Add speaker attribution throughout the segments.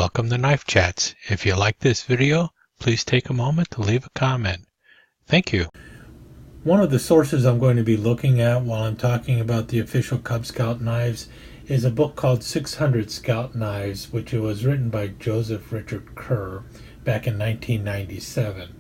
Speaker 1: Welcome to Knife Chats. If you like this video, please take a moment to leave a comment. Thank you. One of the sources I'm going to be looking at while I'm talking about the official Cub Scout knives is a book called 600 Scout Knives, which was written by Joseph Richard Kerr back in 1997.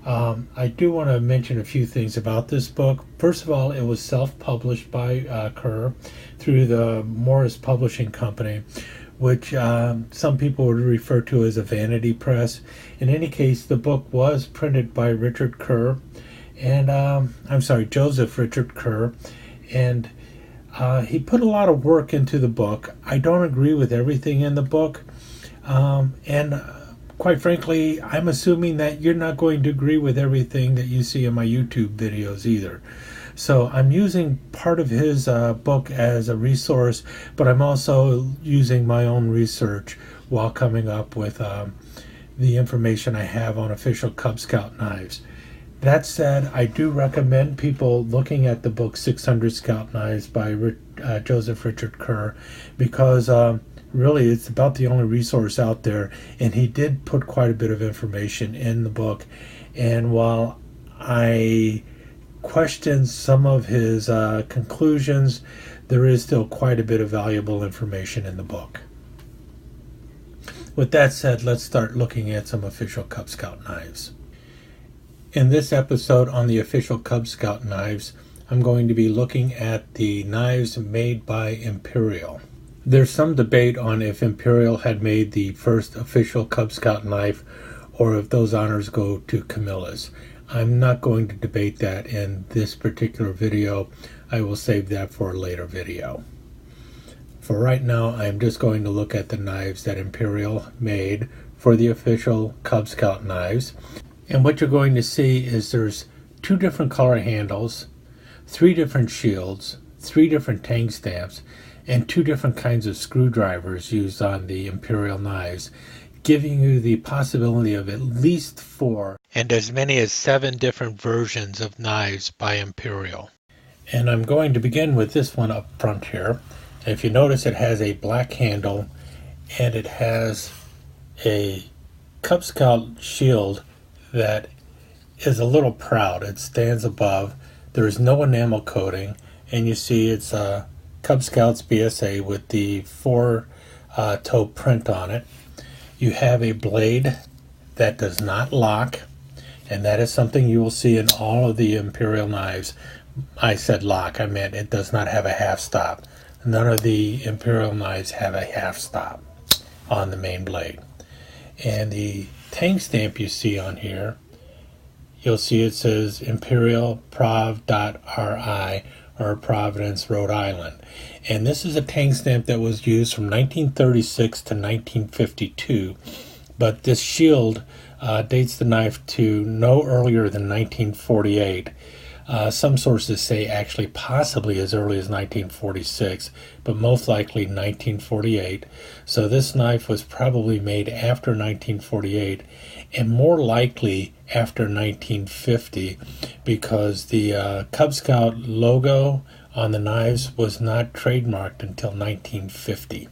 Speaker 1: I do want to mention a few things about this book. First of all, it was self-published by Kerr through the Morris Publishing Company, which some people would refer to as a vanity press. In any case, the book was printed by Richard Kerr, and Joseph Richard Kerr, and he put a lot of work into the book. I don't agree with everything in the book, and quite frankly, I'm assuming that you're not going to agree with everything that you see in my YouTube videos either. So I'm using part of his book as a resource, but I'm also using my own research while coming up with the information I have on official Cub Scout knives. That said, I do recommend people looking at the book 600 Scout Knives by Joseph Richard Kerr, because really it's about the only resource out there, and he did put quite a bit of information in the book. And while I question some of his conclusions, there is still quite a bit of valuable information in the book. With that said, let's start looking at some official Cub Scout knives. In this episode on the official Cub Scout knives, I'm going to be looking at the knives made by Imperial. There's some debate on if Imperial had made the first official Cub Scout knife or if those honors go to Camillus. I'm not going to debate that in this particular video. I will save that for a later video. For right now, I'm just going to look at the knives that Imperial made for the official Cub Scout knives. And what you're going to see is there's 2 different color handles, 3 different shields, 3 different tang stamps, and 2 different kinds of screwdrivers used on the Imperial knives, giving you the possibility of at least 4 and as many as 7 different versions of knives by Imperial. And I'm going to begin with this one up front here. If you notice, it has a black handle and it has a Cub Scout shield that is a little proud. It stands above. There is no enamel coating, and you see it's a Cub Scouts BSA with the 4-toe print on it. You have a blade that does not lock, and that is something you will see in all of the Imperial knives. I said lock, I meant it does not have a half stop. None of the Imperial knives have a half stop on the main blade. And the tang stamp you see on here, you'll see it says Imperial Prov.RI, or Providence, Rhode Island. And this is a tang stamp that was used from 1936 to 1952, but this shield dates the knife to no earlier than 1948. Some sources say actually possibly as early as 1946, but most likely 1948. So this knife was probably made after 1948, and more likely after 1950, because the Cub Scout logo on the knives was not trademarked until 1950.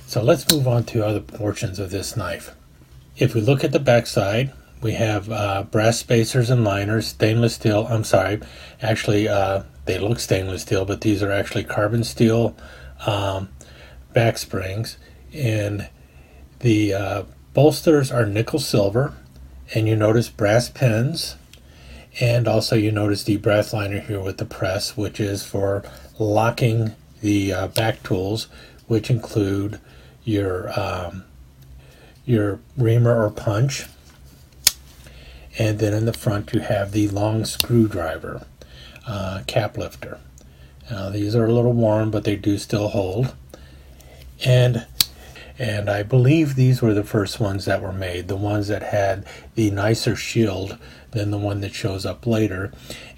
Speaker 1: So let's move on to other portions of this knife. If we look at the backside, we have brass spacers and liners, stainless steel. They look stainless steel, but these are actually carbon steel back springs. And the bolsters are nickel silver, and you notice brass pins. And also you notice the brass liner here with the press, which is for locking the back tools, which include your reamer or punch. And then in the front you have the long screwdriver cap lifter. These are a little worn, but they do still hold. And I believe these were the first ones that were made, the ones that had the nicer shield than the one that shows up later.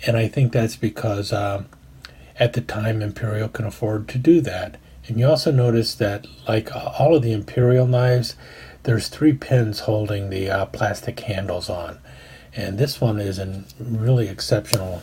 Speaker 1: And I think that's because at the time Imperial can afford to do that. And you also notice that, like all of the Imperial knives, there's 3 pins holding the plastic handles on. And this one is in really exceptional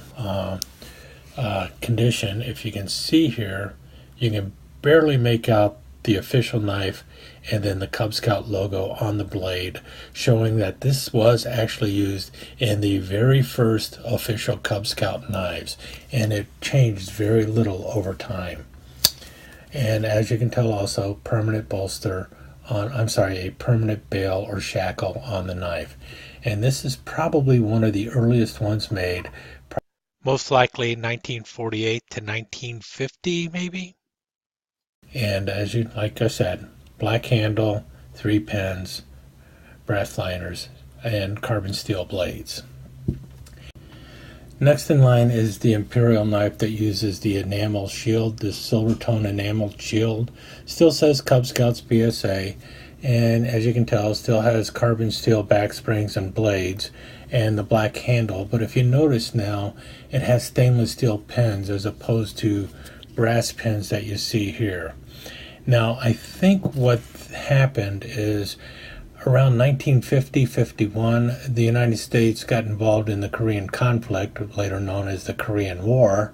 Speaker 1: condition. If you can see here, you can barely make out the official knife and then the Cub Scout logo on the blade, showing that this was actually used in the very first official Cub Scout knives, and it changed very little over time. And as you can tell, also permanent bolster on, a permanent bail or shackle on the knife. And this is probably one of the earliest ones made, most likely 1948 to 1950 maybe. And like I said, black handle, 3 pins, brass liners, and carbon steel blades. Next in line is the Imperial knife that uses the enamel shield, this silver tone enameled shield. Still says Cub Scouts BSA, and as you can tell, still has carbon steel back springs and blades and the black handle. But if you notice now, it has stainless steel pins as opposed to brass pins that you see here. Now, I think what happened is around 1950-51, the United States got involved in the Korean conflict, later known as the Korean War,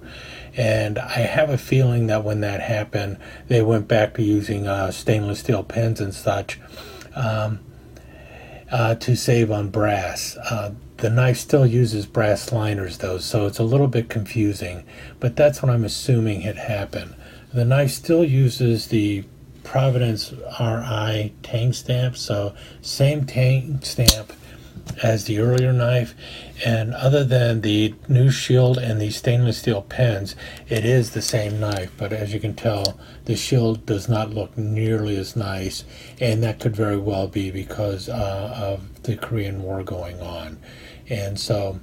Speaker 1: and I have a feeling that when that happened, they went back to using stainless steel pins and such to save on brass. The knife still uses brass liners though, so it's a little bit confusing, but that's what I'm assuming had happened. The knife still uses the Providence RI tang stamp, so same tang stamp as the earlier knife, and other than the new shield and the stainless steel pins, it is the same knife. But as you can tell, the shield does not look nearly as nice, and that could very well be because of the Korean War going on. And so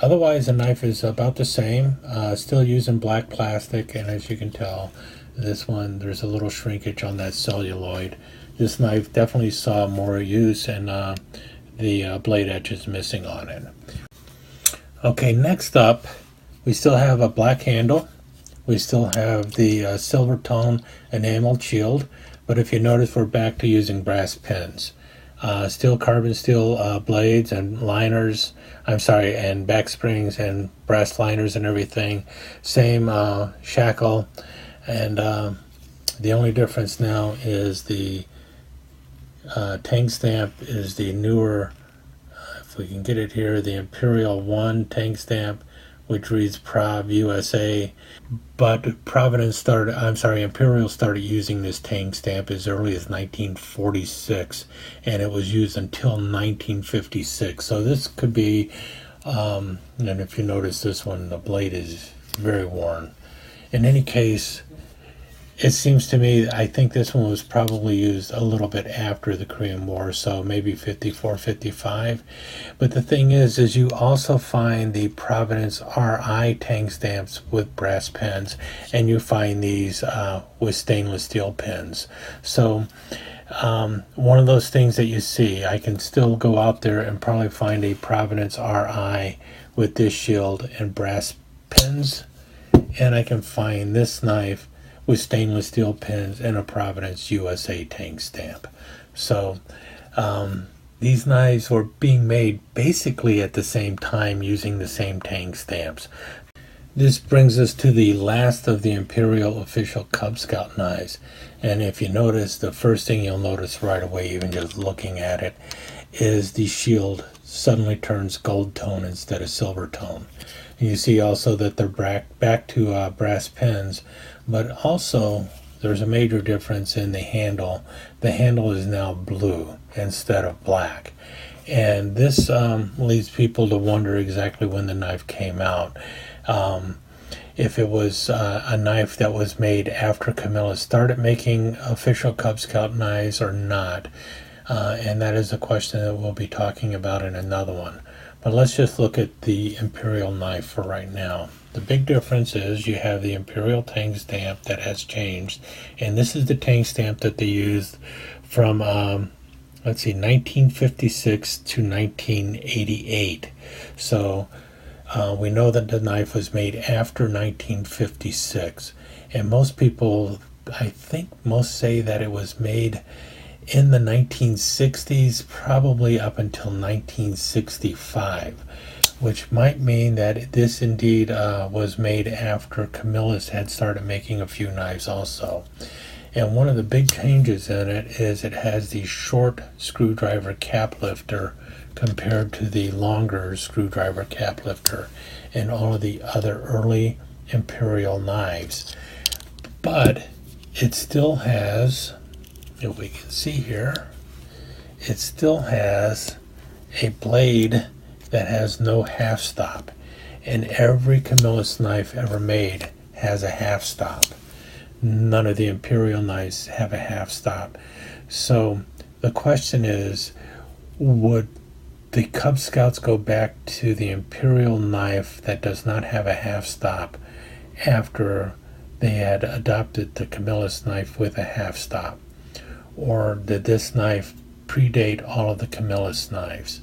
Speaker 1: otherwise the knife is about the same, still using black plastic, and as you can tell, this one, there's a little shrinkage on that celluloid. This knife definitely saw more use, and the blade edge is missing on it. Okay, next up, we still have a black handle. We still have the silver tone enameled shield, but if you notice, we're back to using brass pins. Still carbon steel blades and liners, and back springs and brass liners and everything. Same shackle. And the only difference now is the tang stamp is the newer, if we can get it here, the Imperial 1 tang stamp, which reads Prov USA. But Imperial started using this tang stamp as early as 1946, and it was used until 1956. So this could be, and if you notice this one, the blade is very worn. In any case, it seems to me, I think this one was probably used a little bit after the Korean War, so maybe 54, 55. But the thing is you also find the Providence RI tang stamps with brass pins, and you find these with stainless steel pins. So one of those things that you see, I can still go out there and probably find a Providence RI with this shield and brass pins, and I can find this knife with stainless steel pins and a Providence USA tang stamp. So these knives were being made basically at the same time using the same tang stamps. This brings us to the last of the Imperial official Cub Scout knives. And if you notice, the first thing you'll notice right away, even just looking at it, is the shield suddenly turns gold tone instead of silver tone. And you see also that they're back to brass pins, but also there's a major difference in the handle. The handle is now blue instead of black. And this leads people to wonder exactly when the knife came out. If it was a knife that was made after Camillus started making official Cub Scout knives or not. And that is a question that we'll be talking about in another one. But let's just look at the Imperial knife for right now. The big difference is you have the Imperial tang stamp that has changed, and this is the tang stamp that they used from 1956 to 1988. So we know that the knife was made after 1956, and most people, I think most say that it was made in the 1960s, probably up until 1965, which might mean that this indeed was made after Camillus had started making a few knives also. And one of the big changes in it is it has the short screwdriver cap lifter compared to the longer screwdriver cap lifter in all of the other early Imperial knives. But it still has, if we can see here, it still has a blade that has no half stop. And every Camillus knife ever made has a half stop. None of the Imperial knives have a half stop. So the question is, would the Cub Scouts go back to the Imperial knife that does not have a half stop after they had adopted the Camillus knife with a half stop? Or did this knife predate all of the Camillus knives?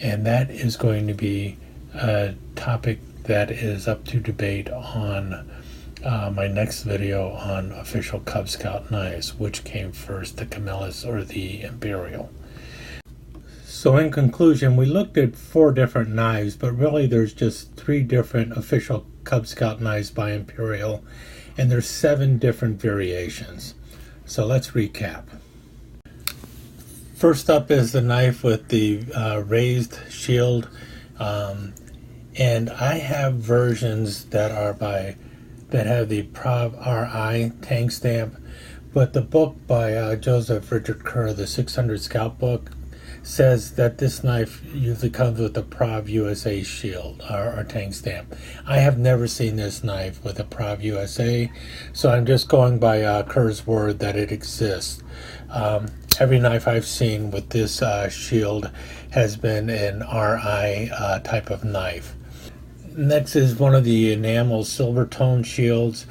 Speaker 1: And that is going to be a topic that is up to debate on my next video on official Cub Scout knives. Which came first, the Camillus or the Imperial? So in conclusion, we looked at 4 different knives, but really there's just 3 different official Cub Scout knives by Imperial, and there's 7 different variations. So let's recap. First up is the knife with the raised shield, and I have versions that have the Prov RI tank stamp, but the book by Joseph Richard Kerr, the 600 Scout book, says that this knife usually comes with a Prov USA shield or tank stamp. I have never seen this knife with a Prov USA, so I'm just going by Kerr's word that it exists. Every knife I've seen with this shield has been an RI type of knife. Next is one of the enamel silver tone shields,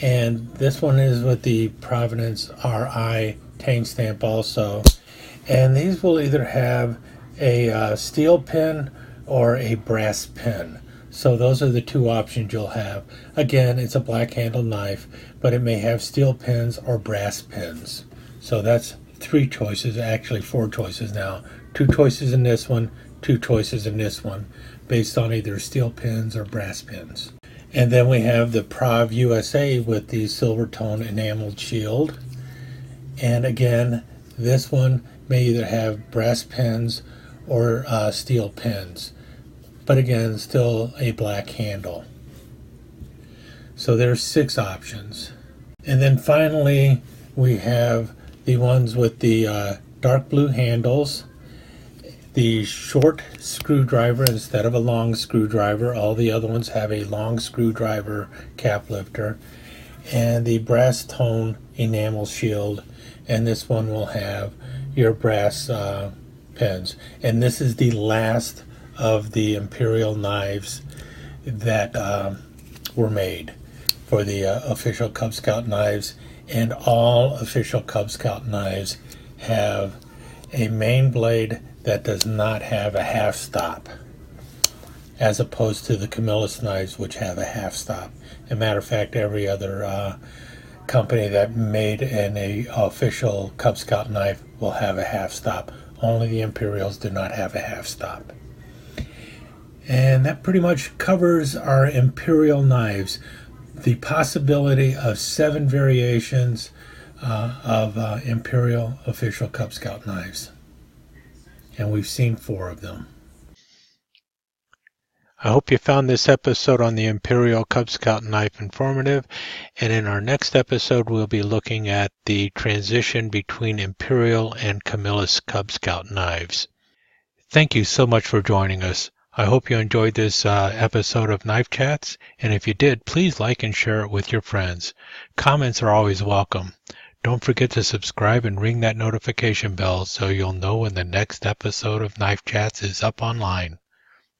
Speaker 1: and this one is with the Providence RI tank stamp also. And these will either have a steel pin or a brass pin. So those are the 2 options you'll have. Again, it's a black handled knife, but it may have steel pins or brass pins. So that's 3 choices, actually 4 choices now. 2 choices in this one, 2 choices in this one, based on either steel pins or brass pins. And then we have the Prov USA with the silver tone enameled shield. And again, this one may either have brass pins or steel pins, but again, still a black handle. So there's 6 options. And then finally, we have the ones with the dark blue handles, the short screwdriver instead of a long screwdriver. All the other ones have a long screwdriver cap lifter, and the brass tone enamel shield, and this one will have your brass pins. And this is the last of the Imperial knives that were made for the official Cub Scout knives, and all official Cub Scout knives have a main blade that does not have a half stop, as opposed to the Camillus knives, which have a half stop. As a matter of fact, every other company that made an official Cub Scout knife will have a half stop. Only the Imperials do not have a half stop. And that pretty much covers our Imperial knives. The possibility of 7 variations of Imperial official Cub Scout knives. And we've seen 4 of them. I hope you found this episode on the Imperial Cub Scout knife informative, and in our next episode we'll be looking at the transition between Imperial and Camillus Cub Scout knives. Thank you so much for joining us. I hope you enjoyed this episode of Knife Chats, and if you did, please like and share it with your friends. Comments are always welcome. Don't forget to subscribe and ring that notification bell so you'll know when the next episode of Knife Chats is up online.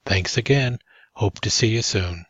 Speaker 1: Thanks again. Hope to see you soon.